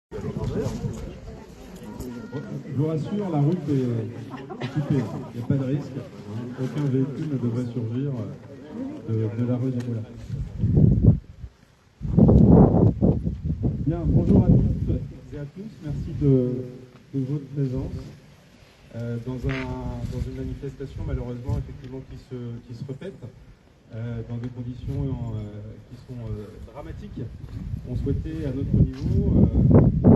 Je vous rassure, la route est occupée, il n'y a pas de risque. Aucun véhicule ne devrait surgir de la rue des Moulins. Bien, bonjour à toutes et à tous, merci de votre présence dans une manifestation malheureusement effectivement qui se répète dans des conditions qui sont dramatiques. On souhaitait à notre niveau un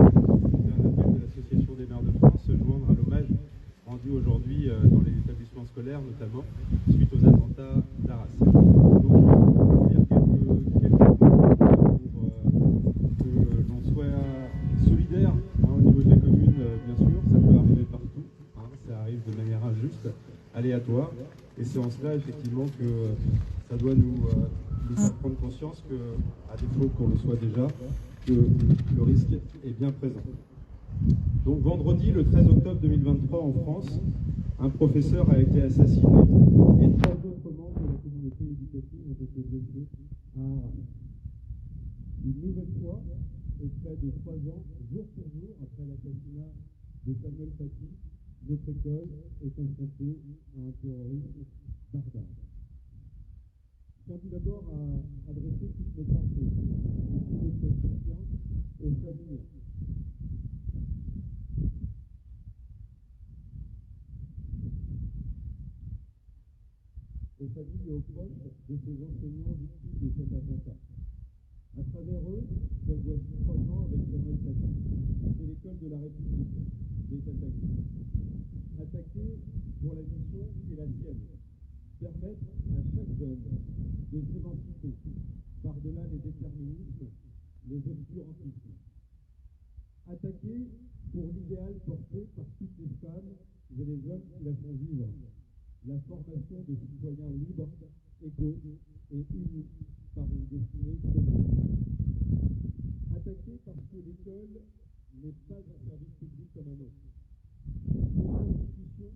appel de l'Association des maires de France se joindre à l'hommage rendu aujourd'hui dans les établissements scolaires, notamment suite aux attentats d'Arras. Donc, je vais dire quelques mots pour que l'on soit solidaire au niveau de la commune, bien sûr, ça peut arriver partout, ça arrive de manière injuste, aléatoire, et c'est en cela effectivement que ça doit nous faire prendre conscience que, à défaut qu'on le soit déjà, que le risque est bien présent. Donc vendredi, le 13 octobre 2023, en France, un professeur a été assassiné et 3 autres membres de la communauté éducative ont été blessés à Arras. Une nouvelle fois, et près de 3 ans, jour pour jour, après l'assassinat de Samuel Paty, notre école est confrontée à un terrorisme barbare. Je tiens tout d'abord à adresser toutes nos pensées, tout notre soutien aux familles. Aux familles et aux proches de ces enseignants victimes de cet attentat. À travers eux, comme voici 3 ans avec Samuel Paty, c'est l'école de la République qui est attaquée. Attaquée pour la mission qui est la sienne, permettre à chaque jeune de s'émanciper par-delà les déterminismes, les obscurantismes. Attaquée pour l'idéal porté par toutes les femmes et les hommes qui la font vivre. La formation de citoyens libres, égaux et unis par une destinée commune. Attaquée parce que l'école n'est pas un service public comme un autre. C'est une institution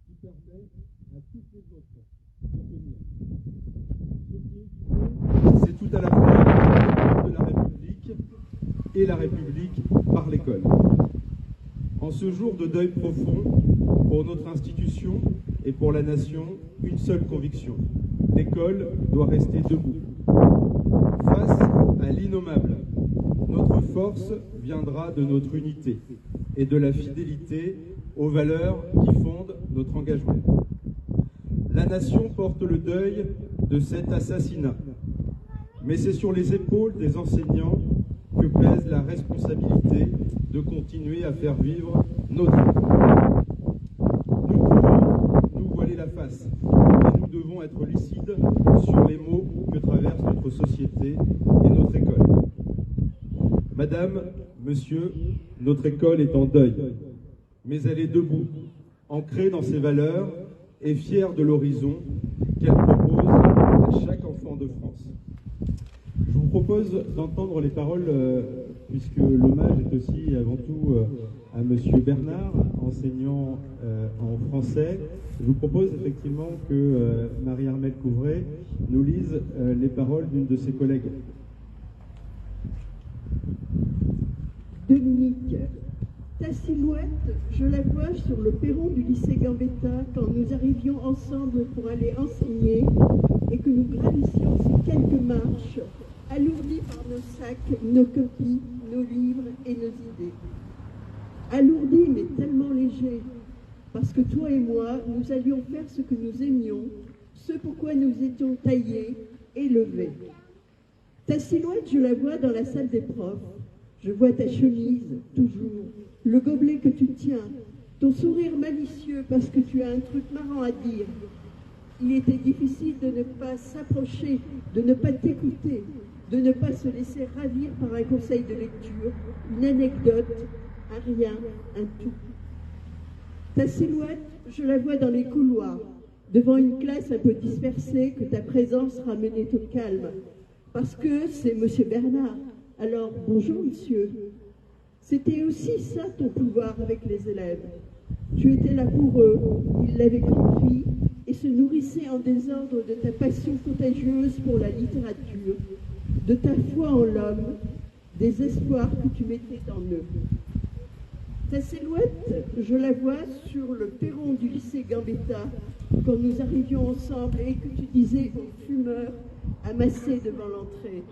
qui permet à toutes les autres de tenir. Ce qui est l'idée, c'est tout à la fois l'école de la République et la République par l'école. En ce jour de deuil profond, pour notre institution et pour la nation, une seule conviction. L'école doit rester debout. Face à l'innommable, notre force viendra de notre unité et de la fidélité aux valeurs qui fondent notre engagement. La nation porte le deuil de cet assassinat, mais c'est sur les épaules des enseignants que pèse la responsabilité de continuer à faire vivre notre école. Nous pouvons nous voiler la face, et nous devons être lucides sur les maux que traverse notre société et notre école. Madame, monsieur, notre école est en deuil, mais elle est debout, ancrée dans ses valeurs et fière de l'horizon qu'elle propose à chaque enfant de France. Je vous propose d'entendre les paroles, puisque l'hommage est aussi avant tout à Monsieur Bernard, enseignant en français. Je vous propose effectivement que Marie-Armelle Couvray nous lise les paroles d'une de ses collègues. Dominique, ta silhouette, je la vois sur le perron du lycée Gambetta quand nous arrivions ensemble pour aller enseigner et que nous gravissions ces quelques marches, alourdis par nos sacs, nos copies, nos livres et nos idées. Alourdis mais tellement légers, parce que toi et moi, nous allions faire ce que nous aimions, ce pourquoi nous étions taillés, élevés. Ta silhouette, je la vois dans la salle des profs. Je vois ta chemise, toujours, le gobelet que tu tiens, ton sourire malicieux parce que tu as un truc marrant à dire. Il était difficile de ne pas s'approcher, de ne pas t'écouter, de ne pas se laisser ravir par un conseil de lecture, une anecdote, un rien, un tout. Ta silhouette, je la vois dans les couloirs, devant une classe un peu dispersée que ta présence ramenait au calme, parce que c'est Monsieur Bernard. Alors, bonjour monsieur. C'était aussi ça ton pouvoir avec les élèves. Tu étais là pour eux, ils l'avaient compris et se nourrissaient en désordre de ta passion contagieuse pour la littérature, de ta foi en l'homme, des espoirs que tu mettais en eux. Ta silhouette, je la vois sur le perron du lycée Gambetta quand nous arrivions ensemble et que tu disais aux fumeurs amassés devant l'entrée.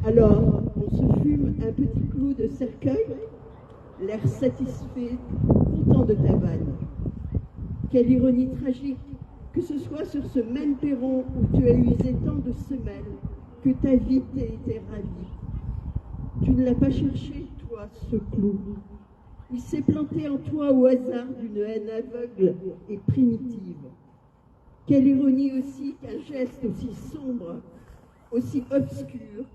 Alors, on se fume un petit clou de cercueil, l'air satisfait, content de ta vanne. Quelle ironie tragique que ce soit sur ce même perron où tu as usé tant de semelles, que ta vie t'ait été ravie. Tu ne l'as pas cherché, toi, ce clou. Il s'est planté en toi au hasard d'une haine aveugle et primitive. Quelle ironie aussi qu'un geste aussi sombre, aussi obscur,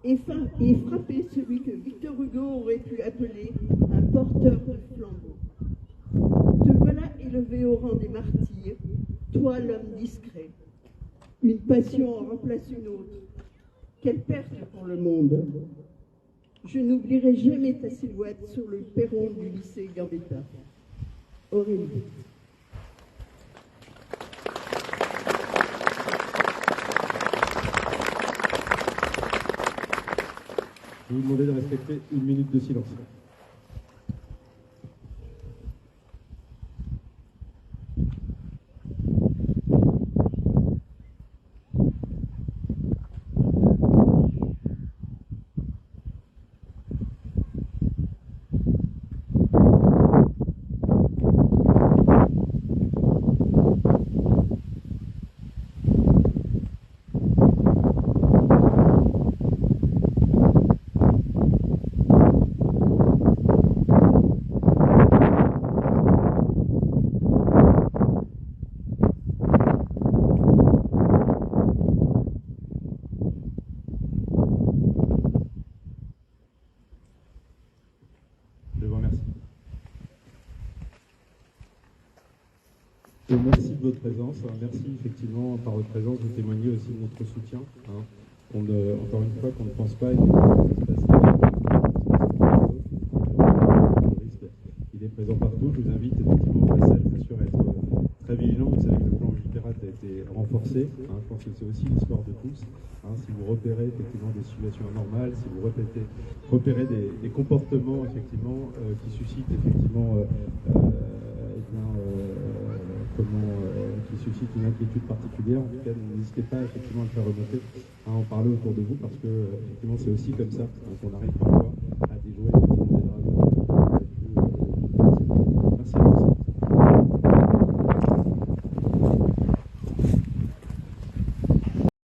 ait frappé celui que Victor Hugo aurait pu appeler un porteur de flambeau. Te voilà élevé au rang des martyrs, toi l'homme discret. Une passion en remplace une autre. Quelle perte pour le monde. Je n'oublierai jamais ta silhouette sur le perron du lycée Gambetta. Aurélie. Je vais vous demander de respecter 1 minute de silence. Et merci de votre présence. Merci effectivement par votre présence de témoigner aussi de notre soutien. Encore une fois, qu'on ne pense pas, il est présent partout. Je vous invite effectivement au passage, bien sûr, à être très vigilant. Vous savez que le plan Vigipirate a été renforcé. Je pense que c'est aussi l'histoire de tous. Si vous repérez effectivement des situations anormales, si vous repérez des comportements effectivement qui suscitent effectivement qui suscite une inquiétude particulière. En tout cas, n'hésitez pas effectivement à le faire remonter, à en parler autour de vous, parce que effectivement c'est aussi comme ça qu'on arrive parfois